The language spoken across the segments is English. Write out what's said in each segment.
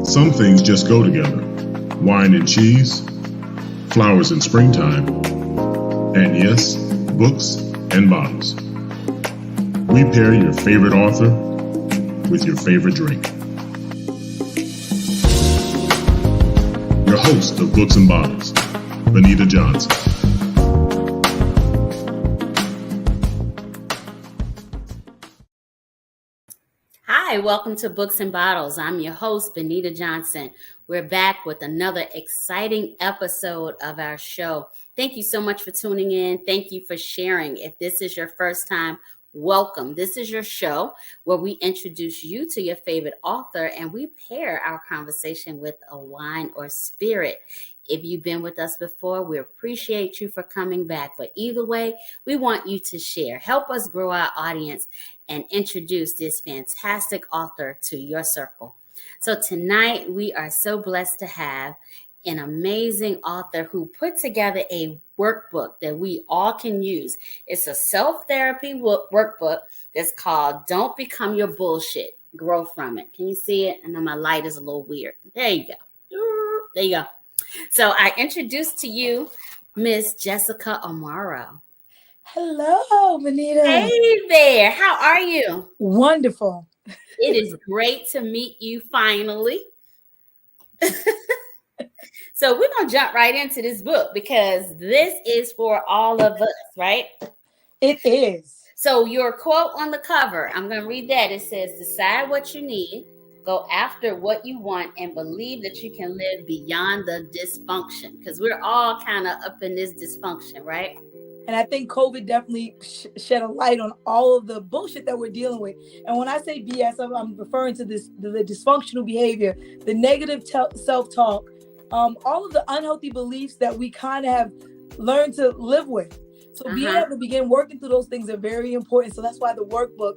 Some things just go together. Wine and cheese, flowers in springtime, and yes, books and bottles. We pair your favorite author with your favorite drink. Your host of Books and Bottles, Benita Johnson. Hi, welcome to Books and Bottles. I'm your host, Benita Johnson. We're back with another exciting episode of our show. Thank you so much for tuning in. Thank you for sharing. If this is your first time, welcome. This is your show where we introduce you to your favorite author and we pair our conversation with a wine or spirit. If you've been with us before, we appreciate you for coming back. But either way, we want you to share. Help us grow our audience and introduce this fantastic author to your circle. So tonight, we are so blessed to have an amazing author who put together a workbook that we all can use. It's a self-therapy workbook that's called Don't Become Your Bullshit. Grow from it. Can you see it? I know my light is a little weird. There you go. There you go. So I introduce to you Miss Jessica Amaro. Hello, Benita. Hey there. How are you? Wonderful. It is great to meet you finally. So we're going to jump right into this book because this is for all of us, right? It is. So your quote on the cover, I'm going to read that. It says, decide what you need, go after what you want, and believe that you can live beyond the dysfunction. Because we're all kind of up in this dysfunction, right? And I think COVID definitely shed a light on all of the bullshit that we're dealing with. And when I say BS, I'm referring to the dysfunctional behavior, the negative self-talk, all of the unhealthy beliefs that we kind of have learned to live with. So being able to begin working through those things are very important. So that's why the workbook,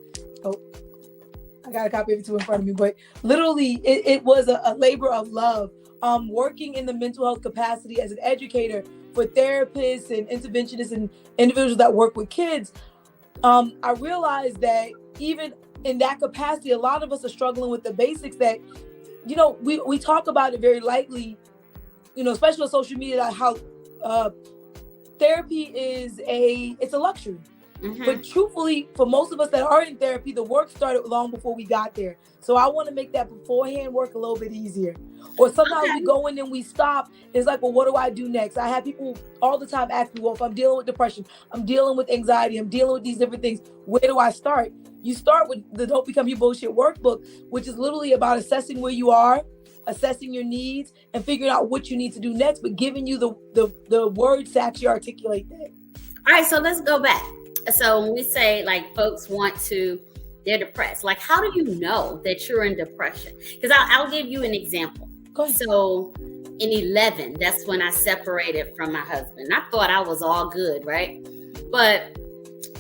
I got a copy of it too in front of me, but literally it was a labor of love. Working in the mental health capacity as an educator for therapists and interventionists and individuals that work with kids, I realized that even in that capacity, a lot of us are struggling with the basics that, we talk about it very lightly, especially on social media, how therapy it's a luxury. But truthfully, for most of us that are in therapy, the work started long before we got there. So I want to make that beforehand work a little bit easier. Or sometimes we go in and we stop. It's like, well, what do I do next? I have people all the time ask me, well, if I'm dealing with depression, I'm dealing with anxiety, I'm dealing with these different things, where do I start? You start with the Don't Become Your Bullshit workbook, which is literally about assessing where you are, assessing your needs, and figuring out what you need to do next, but giving you the words to actually articulate that. All right, so let's go back. So when we say like folks they're depressed, like how do you know that you're in depression? Because I'll give you an example. Go ahead. So in 11, that's when I separated from my husband. I thought I was all good, right? But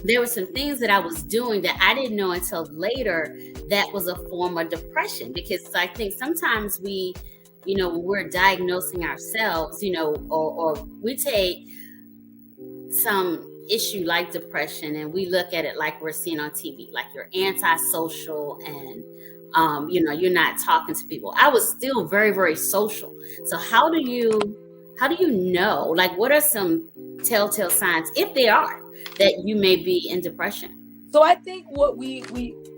there were some things that I was doing that I didn't know until later that was a form of depression. Because I think sometimes we, when we're diagnosing ourselves, or we take some issue like depression and we look at it like we're seeing on TV, like you're antisocial and you're not talking to people. I was still very, very social. So how do you know, like what are some telltale signs, if they are, that you may be in depression? So I think what we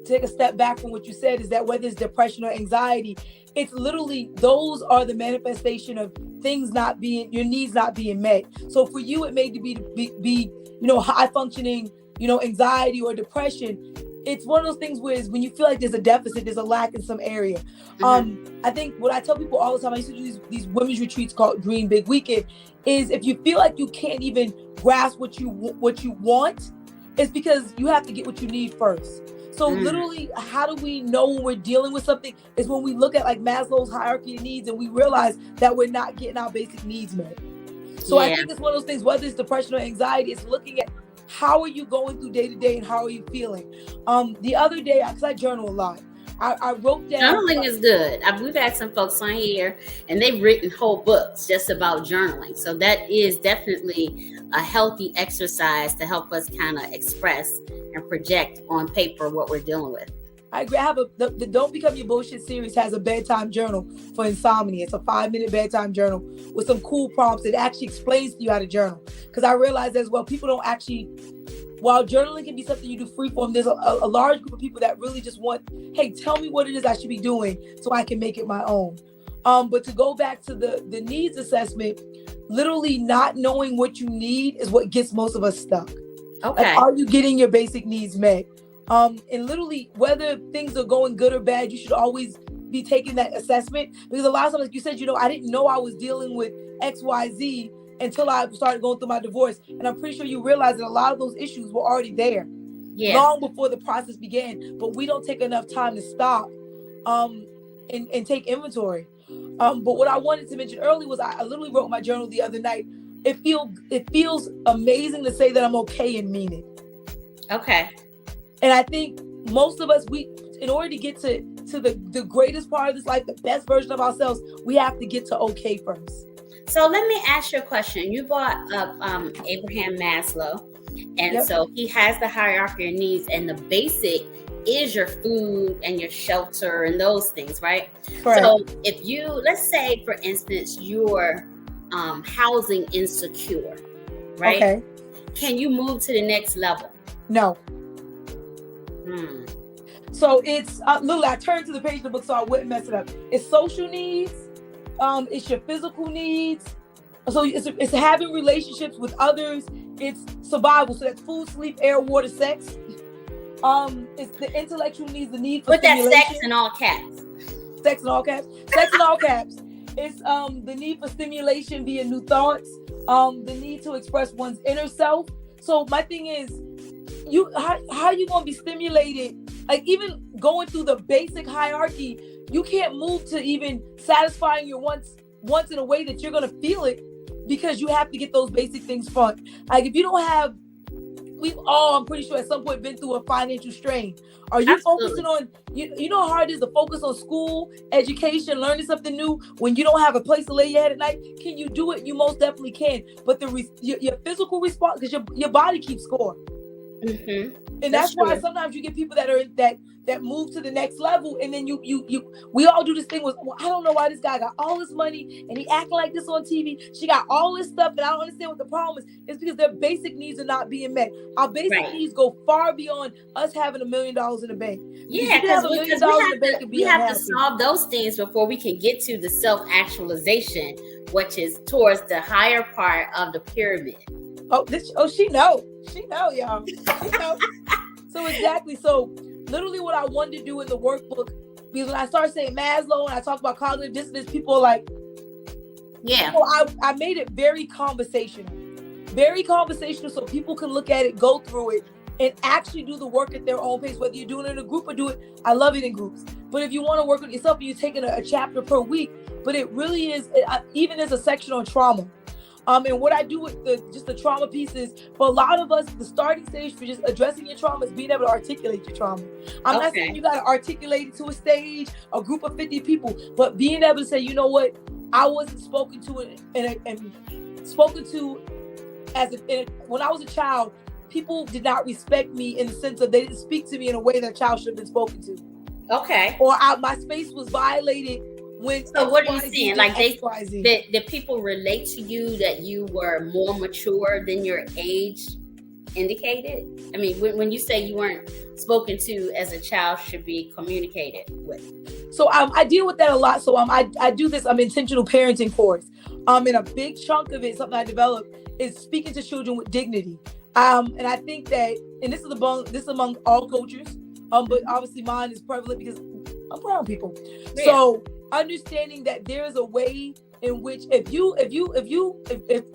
take a step back from what you said is that whether it's depression or anxiety, it's literally those are the manifestation of things your needs not being met. So for you, it may be high functioning, anxiety or depression. It's one of those things where when you feel like there's a deficit, there's a lack in some area. I think what I tell people all the time, I used to do these women's retreats called Dream Big Weekend, is if you feel like you can't even grasp what you want, it's because you have to get what you need first. So literally, how do we know when we're dealing with something is when we look at like Maslow's hierarchy of needs and we realize that we're not getting our basic needs met. So I think it's one of those things, whether it's depression or anxiety, it's looking at how are you going through day to day and how are you feeling? The other day, because I journal a lot, I wrote down. Journaling is good. We've had some folks on here and they've written whole books just about journaling. So that is definitely a healthy exercise to help us kind of express and project on paper what we're dealing with. I agree. I have the Don't Become Your Bullshit series has a bedtime journal for insomnia. It's a 5-minute bedtime journal with some cool prompts. It actually explains to you how to journal. Because I realize as well, people don't actually, while journaling can be something you do free form, there's a large group of people that really just want, hey, tell me what it is I should be doing so I can make it my own. But to go back to the needs assessment, literally not knowing what you need is what gets most of us stuck. Okay. Like, are you getting your basic needs met? And literally, whether things are going good or bad, you should always be taking that assessment, because a lot of times, like you said, I didn't know I was dealing with XYZ until I started going through my divorce. And I'm pretty sure you realize that a lot of those issues were already there long before the process began, but we don't take enough time to stop and take inventory. But what I wanted to mention earlier was I literally wrote my journal the other night. It feels amazing to say that I'm okay and mean it. Okay. And I think most of us, in order to get to the greatest part of this life, the best version of ourselves, we have to get to okay first. So let me ask you a question. You brought up Abraham Maslow, and so he has the hierarchy of needs, and the basic is your food and your shelter and those things, right? Correct. So if you, let's say, for instance, you're housing insecure, right? Okay. Can you move to the next level? No. So it's literally, I turned to the page of the book so I wouldn't mess it up. It's social needs, it's your physical needs. So it's having relationships with others. It's survival. So that's food, sleep, air, water, sex. It's the intellectual needs, the need for stimulation. That sex in all caps. Sex in all caps. Sex in all caps. It's the need for stimulation via new thoughts. The need to express one's inner self. So my thing is, how are you going to be stimulated? Like, even going through the basic hierarchy, you can't move to even satisfying your wants in a way that you're going to feel it, because you have to get those basic things front. Like, if you don't have, we've all, I'm pretty sure at some point, been through a financial strain. Are you focusing on, you know how hard it is to focus on school, education, learning something new when you don't have a place to lay your head at night? Can you do it? You most definitely can. But your physical response, because your body keeps score. Mm-hmm. And that's why sometimes you get people that move to the next level, and then we all do this thing with, well, I don't know why this guy got all this money and he acting like this on TV. She got all this stuff, and I don't understand what the problem is. It's because their basic needs are not being met. Our basic needs go far beyond us having $1 million in the bank. Yeah, because we have to solve those things before we can get to the self-actualization, which is towards the higher part of the pyramid. She know, y'all. She know. So exactly. So literally what I wanted to do in the workbook, because when I started saying Maslow and I talk about cognitive dissonance, people are like, so I made it very conversational so people can look at it, go through it, and actually do the work at their own pace, whether you're doing it in a group or do it. I love it in groups. But if you want to work with yourself, you're taking a chapter per week. But it really is, even there's a section on trauma. And what I do with the trauma pieces, for a lot of us, the starting stage for just addressing your trauma is being able to articulate your trauma. I'm not saying you got to articulate it to a stage, a group of 50 people, but being able to say, you know what, I wasn't spoken to when I was a child, people did not respect me in the sense of they didn't speak to me in a way that a child should have been spoken to. Okay. Or my space was violated. So what are you saying? Like did people relate to you that you were more mature than your age indicated? I mean, when you say you weren't spoken to as a child, should be communicated with. So I deal with that a lot. So I do this intentional parenting course. And a big chunk of it, something I developed, is speaking to children with dignity. And I think that, and this is among all cultures, but obviously mine is prevalent because I'm brown people. Yeah. So understanding that there is a way in which if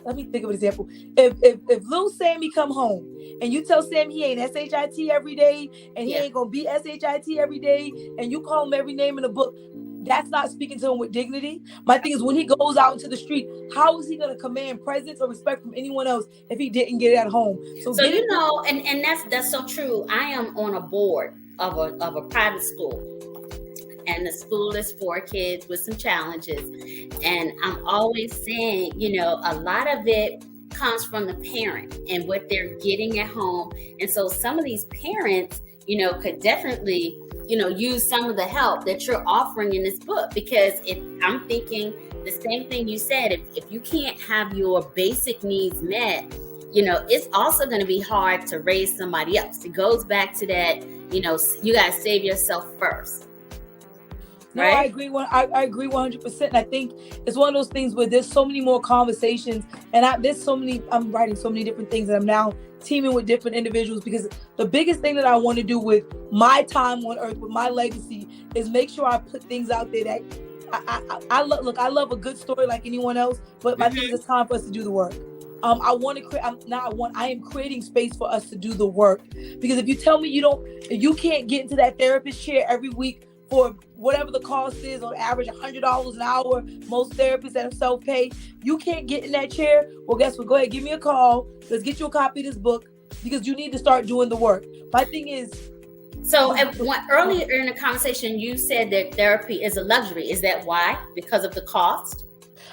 let me think of an example. If little Sammy come home and you tell Sam he ain't SHIT every day and he ain't gonna be SHIT every day, and you call him every name in the book, that's not speaking to him with dignity. My thing is, when he goes out into the street, how is he gonna command presence or respect from anyone else if he didn't get it at home? So you know, and that's so true. I am on a board of a private school. And the school is for kids with some challenges. And I'm always saying, a lot of it comes from the parent and what they're getting at home. And so some of these parents, could definitely use some of the help that you're offering in this book. Because I'm thinking the same thing you said, if you can't have your basic needs met, it's also going to be hard to raise somebody else. It goes back to that, you got to save yourself first. No, right? I agree. I agree 100%. And I think it's one of those things where there's so many more conversations, and I'm writing so many different things, and I'm now teaming with different individuals, because the biggest thing that I want to do with my time on earth, with my legacy, is make sure I put things out there that I love a good story like anyone else, but I think it's time for us to do the work. I am creating space for us to do the work, because if you tell me you can't get into that therapist chair every week for whatever the cost is, on average $100 an hour, most therapists that are self-pay, you can't get in that chair. Well, guess what? Go ahead, give me a call. Let's get you a copy of this book, because you need to start doing the work. My thing is, so earlier in the conversation, you said that therapy is a luxury. Is that why? Because of the cost?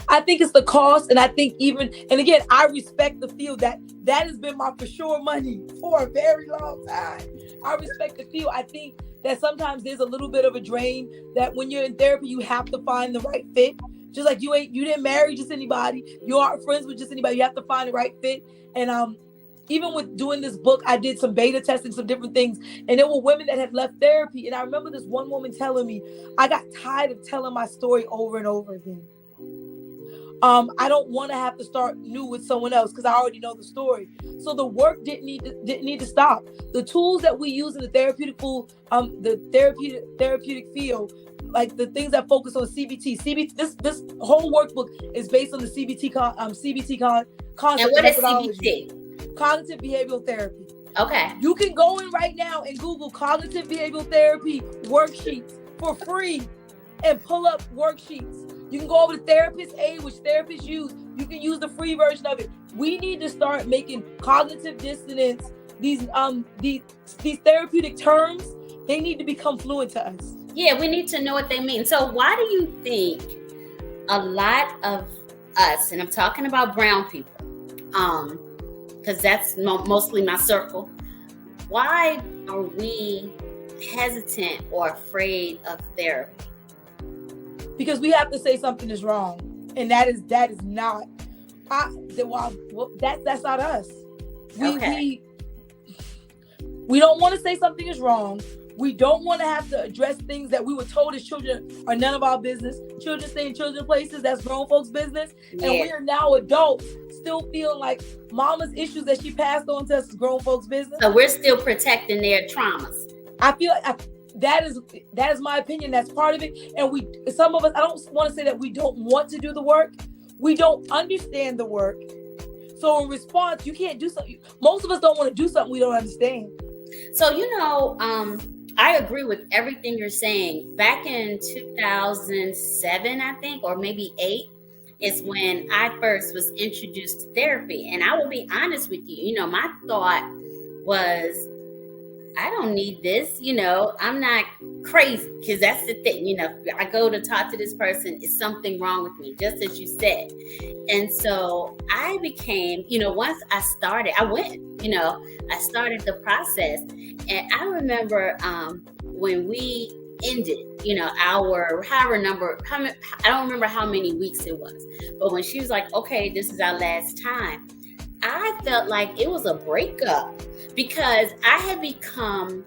I think it's the cost, and I think and again, I respect the field that has been my for sure money for a very long time. I respect the field. I think that sometimes there's a little bit of a drain, that when you're in therapy, you have to find the right fit. Just like you didn't marry just anybody. You aren't friends with just anybody. You have to find the right fit. And even with doing this book, I did some beta testing, some different things. And there were women that had left therapy. And I remember this one woman telling me, I got tired of telling my story over and over again. I don't want to have to start new with someone else, because I already know the story. So the work didn't need to stop. The tools that we use in the therapeutic field, like the things that focus on CBT. This whole workbook is based on the CBT concept. And what is CBT? Cognitive behavioral therapy. Okay. You can go in right now and Google cognitive behavioral therapy worksheets for free and pull up worksheets. You can go over to Therapist Aid, which therapists use. You can use the free version of it. We need to start making cognitive dissonance, these therapeutic terms, they need to become fluent to us. Yeah, we need to know what they mean. So why do you think a lot of us, and I'm talking about brown people, because that's mostly my circle, why are we hesitant or afraid of therapy? Because we have to say something is wrong, and that is not. That's not us. We don't want to say something is wrong. We don't want to have to address things that we were told as children are none of our business. Children stay in children's places. That's grown folks' business. Yeah. And we are now adults, still feeling like mama's issues that she passed on to us is grown folks' business. So we're still protecting their traumas. I feel like that is my opinion. That's part of it. And some of us, I don't want to say that we don't want to do the work. We don't understand the work. So in response, you can't do something. Most of us don't want to do something we don't understand. So, I agree with everything you're saying. Back in 2007, I think, or maybe 2008, is when I first was introduced to therapy. And I will be honest with you, my thought was, I don't need this, I'm not crazy, because that's the thing, I go to talk to this person, is something wrong with me, just as you said. And so I became, once I started, I went, I started the process. And I remember when we ended, I don't remember how many weeks it was, but when she was like, okay, this is our last time, I felt like it was a breakup, because I had become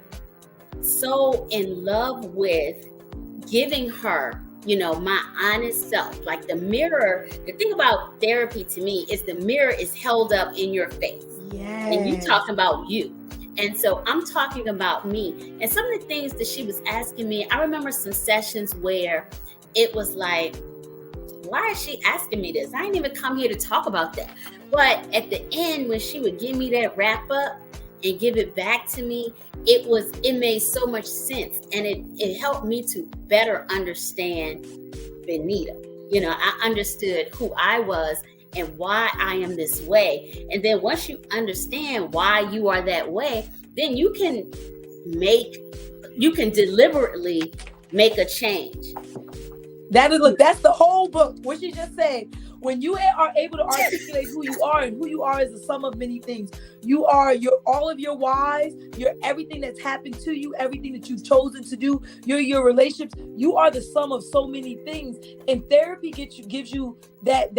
so in love with giving her, my honest self. Like the mirror, the thing about therapy to me is the mirror is held up in your face. Yes. And you talking about you. And so I'm talking about me. And some of the things that she was asking me, I remember some sessions where it was like, why is she asking me this? I didn't even come here to talk about that. But at the end, when she would give me that wrap up and give it back to me, it made so much sense. And it helped me to better understand Benita. I understood who I was and why I am this way. And then once you understand why you are that way, then you can deliberately make a change. That's the whole book. What she just said. When you are able to articulate who you are, and who you are is the sum of many things. You are all of your whys, everything that's happened to you, everything that you've chosen to do, your relationships. You are the sum of so many things. And therapy gives you that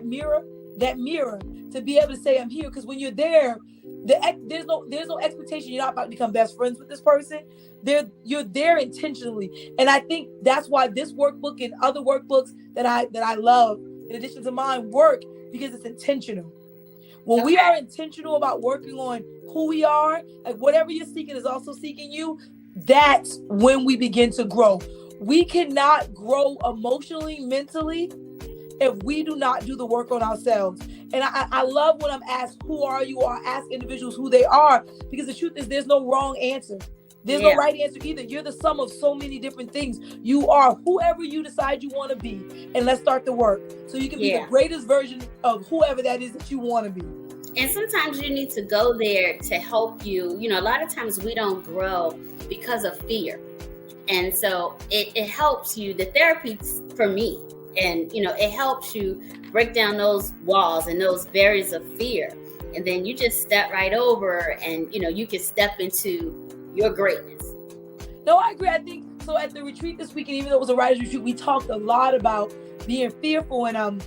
mirror to be able to say, I'm here. Because when you're there, there's no expectation. You're not about to become best friends with this person. You're there intentionally. And I think that's why this workbook and other workbooks that I love, in addition to mine, work because it's intentional. When we are intentional about working on who we are, like whatever you're seeking is also seeking you, that's when we begin to grow. We cannot grow emotionally, mentally, if we do not do the work on ourselves. And I love when I'm asked, who are you? Or I ask individuals who they are, because the truth is there's no wrong answer. There's no right answer either. You're the sum of so many different things. You are whoever you decide you want to be. And let's start the work. So you can be the greatest version of whoever that is that you want to be. And sometimes you need to go there to help you. You know, a lot of times we don't grow because of fear. And so it helps you, the therapy for me, and, you know, it helps you break down those walls and those barriers of fear. And then you just step right over and, you know, you can step into your greatness. No, I agree. I think so. At the retreat this weekend, even though it was a writer's retreat, we talked a lot about being fearful. And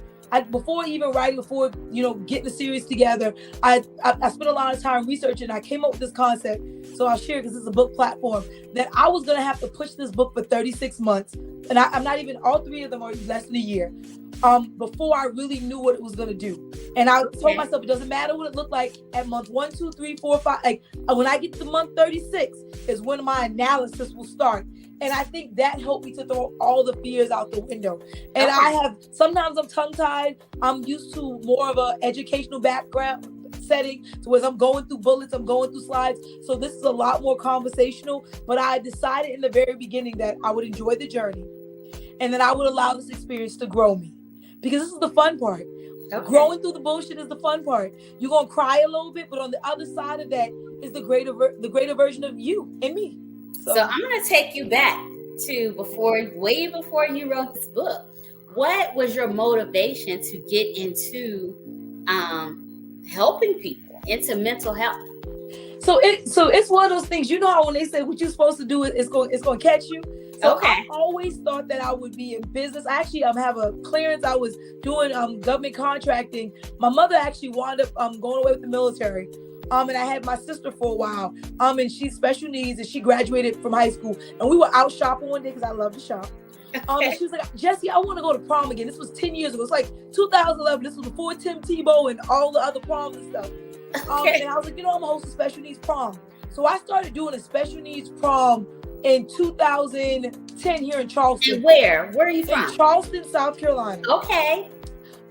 before even writing, before, you know, getting the series together, I spent a lot of time researching. I came up with this concept. So I'll share, because it's a book platform, that I was going to have to push this book for 36 months. And I'm not even, all three of them are less than a year, before I really knew what it was going to do. And I told myself, it doesn't matter what it looked like at month 1, 2, 3, 4, 5. Like, when I get to month 36 is when my analysis will start. And I think that helped me to throw all the fears out the window. And sometimes I'm tongue-tied. I'm used to more of an educational background setting. So as I'm going through bullets, I'm going through slides. So this is a lot more conversational. But I decided in the very beginning that I would enjoy the journey, and that I would allow this experience to grow me. Because this is the fun part. Growing through the bullshit is the fun part. You're going to cry a little bit, but on the other side of that is the greater version of you and me. So I'm going to take you back to way before you wrote this book. What was your motivation to get into helping people, into mental health? So it's one of those things. You know how when they say what you're supposed to do, it's going to catch you. So I always thought that I would be in business. I actually have a clearance. I was doing government contracting. My mother actually wound up going away with the military. And I had my sister for a while. And she's special needs, and she graduated from high school. And we were out shopping one day because I love to shop. And she was like, Jesse, I want to go to prom again. This was 10 years ago. It's like 2011. This was before Tim Tebow and all the other proms and stuff. And I was like, you know, I'm going to host a special needs prom. So I started doing a special needs prom in 2010 here in Charleston. And where? Where are you from? In Charleston, South Carolina. Okay.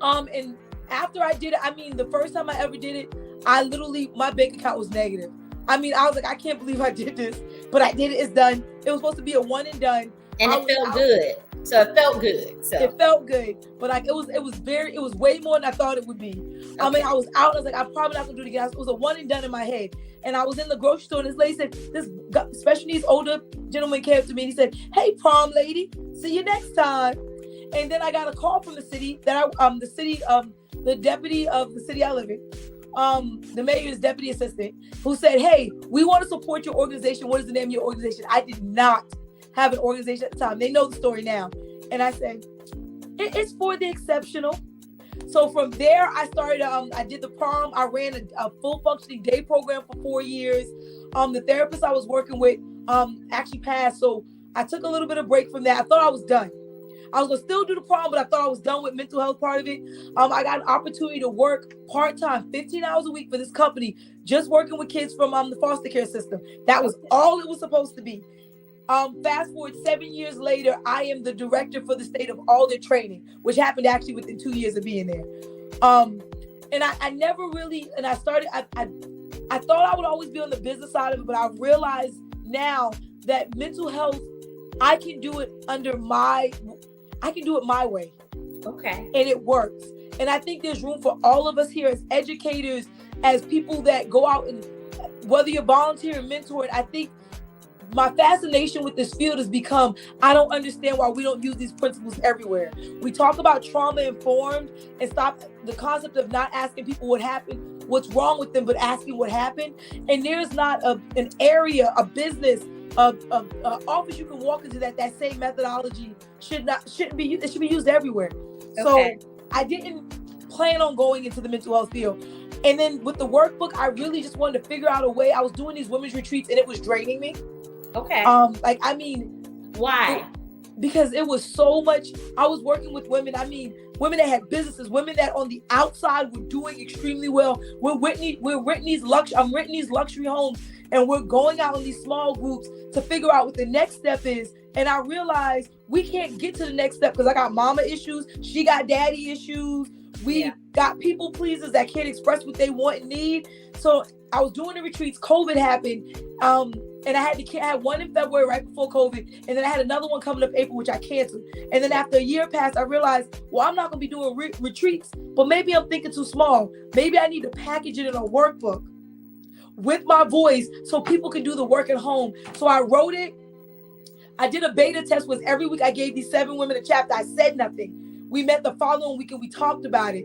And after I did it, I mean, the first time I ever did it, my bank account was negative. I mean, I was like, I can't believe I did this, but I did it. It's done. It was supposed to be a one and done. And it felt good. So it felt good. So it felt good, but like it was way more than I thought it would be. Okay. I mean, I was out. I was like, I'm probably not gonna do it again. It was a one and done in my head. And I was in the grocery store, and this lady said, this special needs older gentleman came up to me and he said, "Hey, prom lady, see you next time." And then I got a call from the city the deputy of the city I live in, the mayor's deputy assistant, who said, "Hey, we want to support your organization. What is the name of your organization?" I did not have an organization at the time. They know the story now. And I said, it's for the exceptional. So from there, I started, I did the prom. I ran a full functioning day program for 4 years. The therapist I was working with actually passed. So I took a little bit of break from that. I thought I was done. I was going to still do the prom, but I thought I was done with mental health part of it. I got an opportunity to work part-time, 15 hours a week for this company, just working with kids from the foster care system. That was all it was supposed to be. Fast forward 7 years later, I am the director for the state of all their training, which happened actually within 2 years of being there. And I never really, and I started, I thought I would always be on the business side of it, but I realized now that mental health, I can do it my way. Okay. And it works. And I think there's room for all of us here as educators, as people that go out and, whether you're volunteering, mentoring, I think my fascination with this field has become, I don't understand why we don't use these principles everywhere. We talk about trauma informed and stop the concept of not asking people what happened, what's wrong with them, but asking what happened. And there's not an area, a business, a office you can walk into that same methodology shouldn't be used. It should be used everywhere. Okay. So I didn't plan on going into the mental health field. And then with the workbook, I really just wanted to figure out a way. I was doing these women's retreats and it was draining me. Okay. Why? Because it was so much. I was working with women. Women that had businesses, women that on the outside were doing extremely well. I'm renting these luxury homes, and we're going out in these small groups to figure out what the next step is. And I realized we can't get to the next step because I got mama issues. She got daddy issues. We got people pleasers that can't express what they want and need. So I was doing the retreats. COVID happened. And I had one in February right before COVID. And then I had another one coming up April, which I canceled. And then after a year passed, I realized, well, I'm not going to be doing retreats, but maybe I'm thinking too small. Maybe I need to package it in a workbook with my voice so people can do the work at home. So I wrote it. I did a beta test was every week I gave these 7 women a chapter. I said nothing. We met the following week and we talked about it.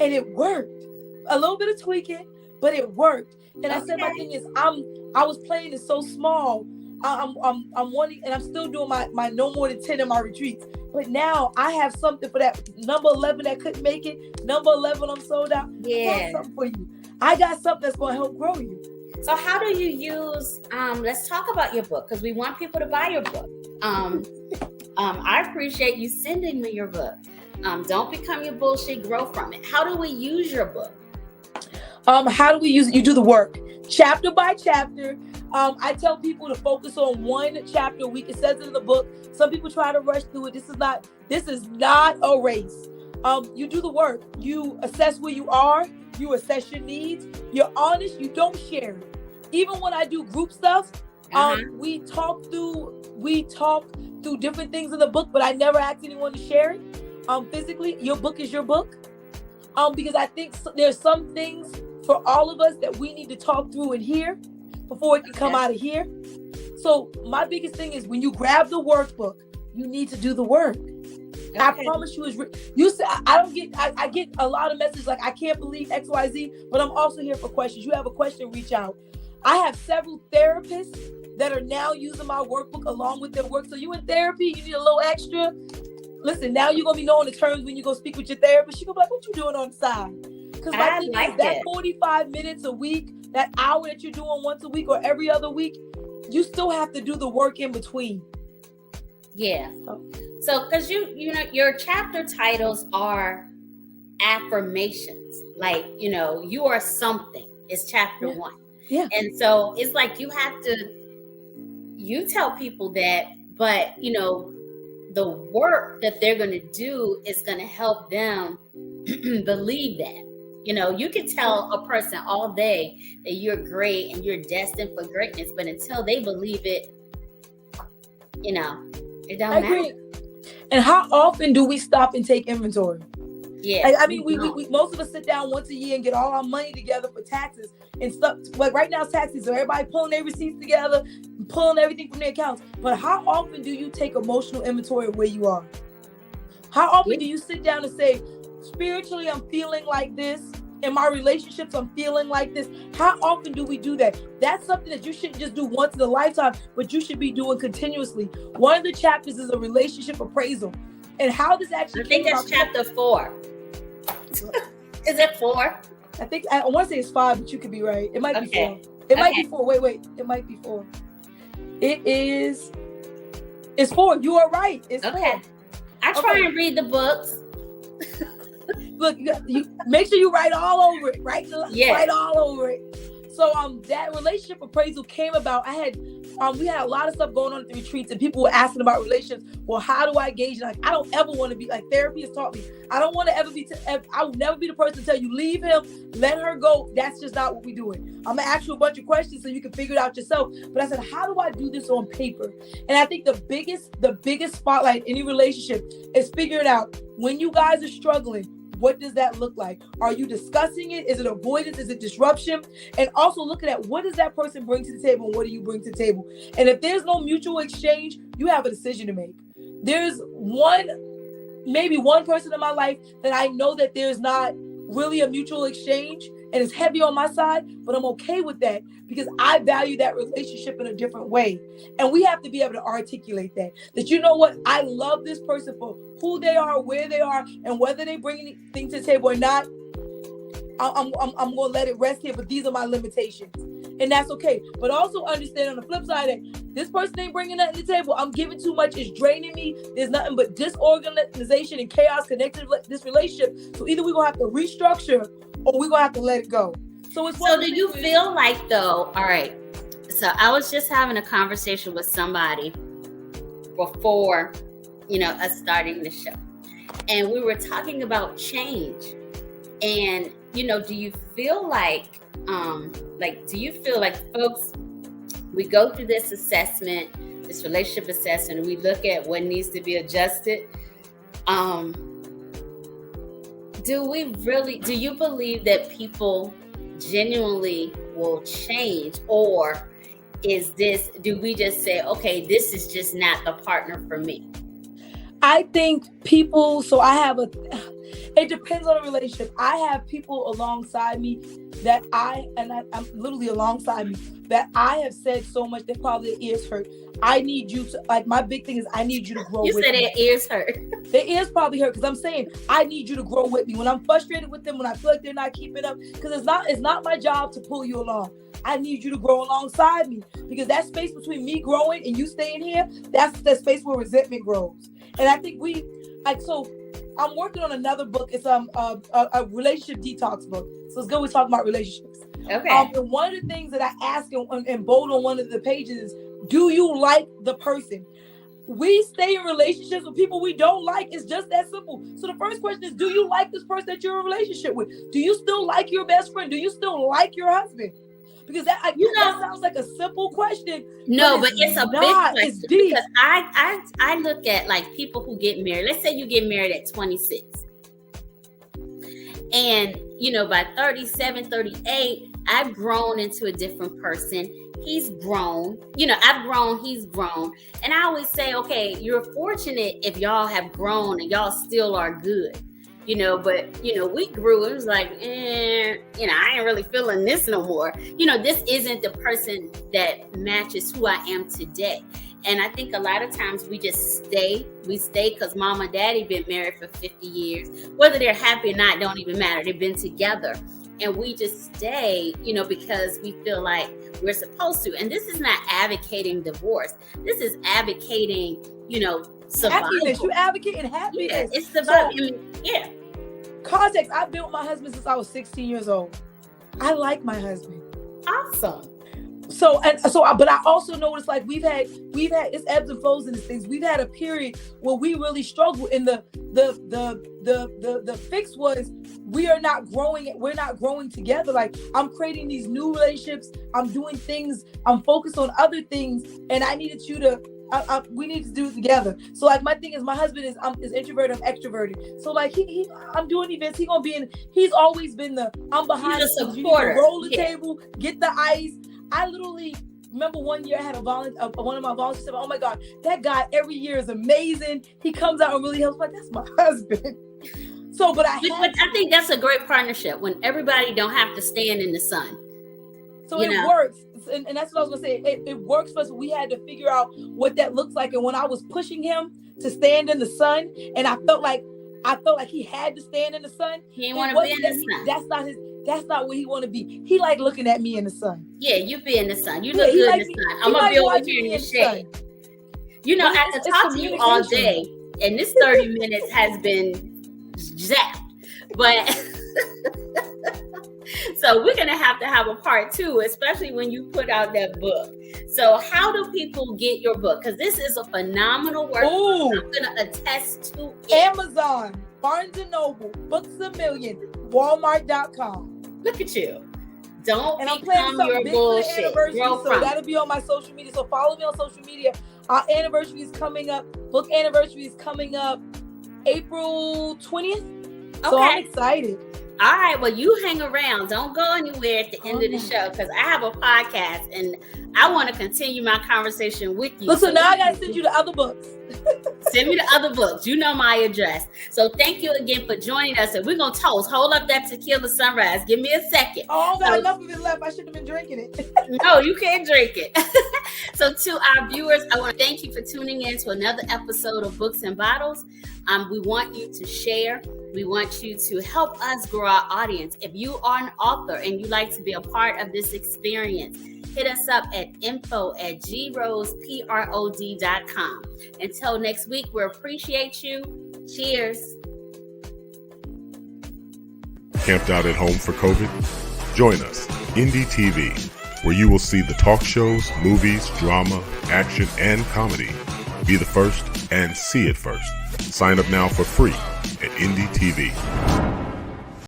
And it worked. A little bit of tweaking, but it worked. And I said, my thing is, I was playing it so small. I'm wanting, and I'm still doing my no more than 10 in my retreats. But now I have something for that number 11 that couldn't make it. Number 11, I'm sold out. Yeah. I got something for you. I got something that's going to help grow you. So how do you use, let's talk about your book because we want people to buy your book. I appreciate you sending me your book. Don't become your bullshit, grow from it. How do we use your book? How do we use it? You do the work, chapter by chapter. I tell people to focus on one chapter a week. It says it in the book. Some people try to rush through it. This is not a race. You do the work. You assess where you are. You assess your needs. You're honest. You don't share it. Even when I do group stuff, we talk through different things in the book, but I never ask anyone to share it. Physically, your book is your book. Because I think there's some things for all of us that we need to talk through and hear before it can come out of here. So my biggest thing is when you grab the workbook, you need to do the work. Okay. I promise you, you say I get a lot of messages like I can't believe XYZ, but I'm also here for questions. You have a question, reach out. I have several therapists that are now using my workbook along with their work. So you in therapy, you need a little extra. Listen, now you're gonna be knowing the terms when you go speak with your therapist. You're gonna be like, what you doing on the side? Because that 45 minutes a week, that hour that you're doing once a week or every other week, you still have to do the work in between. Yeah. So because you know, your chapter titles are affirmations. Like, you know, you are something. It's chapter 1. Yeah. And so it's like you tell people that, but you know, the work that they're going to do is going to help them believe that. You know, you can tell a person all day that you're great and you're destined for greatness, but until they believe it, you know, it don't matter. And how often do we stop and take inventory? Yeah. I mean, we most of us sit down once a year and get all our money together for taxes and stuff. Like right now, taxes, so everybody pulling their receipts together, pulling everything from their accounts. But how often do you take emotional inventory of where you are? How often do you sit down and say, spiritually, I'm feeling like this. In my relationships, I'm feeling like this. How often do we do that? That's something that you shouldn't just do once in a lifetime, but you should be doing continuously. One of the chapters is a relationship appraisal. And how this actually I think that's chapter 4. Is it 4? I want to say it's 5, but you could be right. It might be 4. It might be 4. Wait. It might be 4. It's 4. You are right. It's 4. I try and read the books. Look, you make sure you write all over it. Write all over it. So that relationship appraisal came about. We had a lot of stuff going on at the retreats, and people were asking about relationships. Well, how do I gauge? Like, I don't ever want to be like therapy has taught me. I don't want to ever be. I will never be the person to tell you leave him, let her go. That's just not what we're doing. I'm gonna ask you a bunch of questions so you can figure it out yourself. But I said, how do I do this on paper? And I think the biggest spotlight in any relationship is figuring out when you guys are struggling. what does that look like? Are you discussing it? Is it avoidance? Is it disruption? And also looking at what does that person bring to the table and what do you bring to the table? And if there's no mutual exchange, you have a decision to make. There's maybe one person in my life that I know that there's not really a mutual exchange and it's heavy on my side, but I'm okay with that because I value that relationship in a different way. And we have to be able to articulate that you know what, I love this person for who they are, where they are, and whether they bring anything to the table or not, I'm going to let it rest here, but these are my limitations. And that's okay. But also understand on the flip side that this person ain't bringing nothing to the table. I'm giving too much. It's draining me. There's nothing but disorganization and chaos connected to this relationship. So either we're going to have to restructure or we're going to have to let it go. So do you feel like, though, all right, so I was just having a conversation with somebody before, us starting the show. And we were talking about change. And, do you feel like, folks, we go through this assessment, this relationship assessment, and we look at what needs to be adjusted. Do you believe that people genuinely will change, or do we just say, okay, this is just not the partner for me? I think people, it depends on the relationship. I have people alongside me that I'm literally alongside me that I have said so much that probably their ears hurt. I need you to, my big thing is I need you to grow with me. You said their ears hurt. Their ears probably hurt because I'm saying I need you to grow with me. When I'm frustrated with them, when I feel like they're not keeping up, because it's not my job to pull you along. I need you to grow alongside me because that space between me growing and you staying here, that's the space where resentment grows. And I think I'm working on another book. It's a relationship detox book. So it's good we talk about relationships. Okay. And one of the things that I ask in bold on one of the pages is, do you like the person? We stay in relationships with people we don't like. It's just that simple. So the first question is, do you like this person that you're in a relationship with? Do you still like your best friend? Do you still like your husband? Because that sounds like a simple question. No, but it's a big question. It's deep. Because I look at people who get married. Let's say you get married at 26. And, by 37, 38, I've grown into a different person. He's grown. I've grown, he's grown. And I always say, okay, you're fortunate if y'all have grown and y'all still are good. But, we grew. It was like, I ain't really feeling this no more. This isn't the person that matches who I am today. And I think a lot of times we just stay. We stay because mom and daddy been married for 50 years. Whether they're happy or not, don't even matter. They've been together. And we just stay, because we feel like we're supposed to. And this is not advocating divorce. This is advocating, survival. Happiness. You advocating happiness. Yeah, it's survival. Context. I've been with my husband since I was 16 years old. I like my husband. Awesome. But I also know it's like we've had it's ebbs and flows in these things. We've had a period where we really struggled, and the fix was we're not growing together. Like, I'm creating these new relationships, I'm doing things, I'm focused on other things, and I needed you to we need to do it together. So my thing is, my husband is introverted, I'm extroverted. So I'm doing events. He's always been I'm behind the the supporter. Roll the table, get the ice. I literally remember one year I had one of my volunteers said, "Oh my God, that guy every year is amazing. He comes out and really helps." Like, that's my husband. So, but I think that's a great partnership when everybody don't have to stand in the sun. So it works. And that's what I was going to say. It works for us. We had to figure out what that looks like. And when I was pushing him to stand in the sun, and I felt like he had to stand in the sun. He didn't want to be in the sun. That's not what he want to be. He like looking at me in the sun. Yeah, you be in the sun. You look good in the sun. I'm going to be over here in the shade. I could talk to you all day, and this 30 minutes has been zapped. But so we're going to have a part 2, especially when you put out that book. So how do people get your book? Because this is a phenomenal work. Ooh. I'm going to attest to it. Amazon, Barnes & Noble, Books A Million, Walmart.com. Look at you. Don't and become your bullshit. So that'll be on my social media. So follow me on social media. Our anniversary is coming up. Book anniversary is coming up April 20th. So I'm Okay. excited. All right. Well, you hang around. Don't go anywhere at the end of the show because I have a podcast and I want to continue my conversation with you. Look, so now I got to send you the other books. Send me the other books. You know my address. So thank you again for joining us. And we're going to toast. Hold up that tequila sunrise. Give me a second. Oh, I got enough of it left. I should have been drinking it. No, you can't drink it. So to our viewers, I want to thank you for tuning in to another episode of Books and Bottles. We want you to share. We want you to help us grow our audience. If you are an author and you'd like to be a part of this experience, hit us up at info@groseprod.com. Until next week, we appreciate you. Cheers. Camped out at home for COVID? Join us, Indie TV, where you will see the talk shows, movies, drama, action, and comedy. Be the first and see it first. Sign up now for free at Indie TV.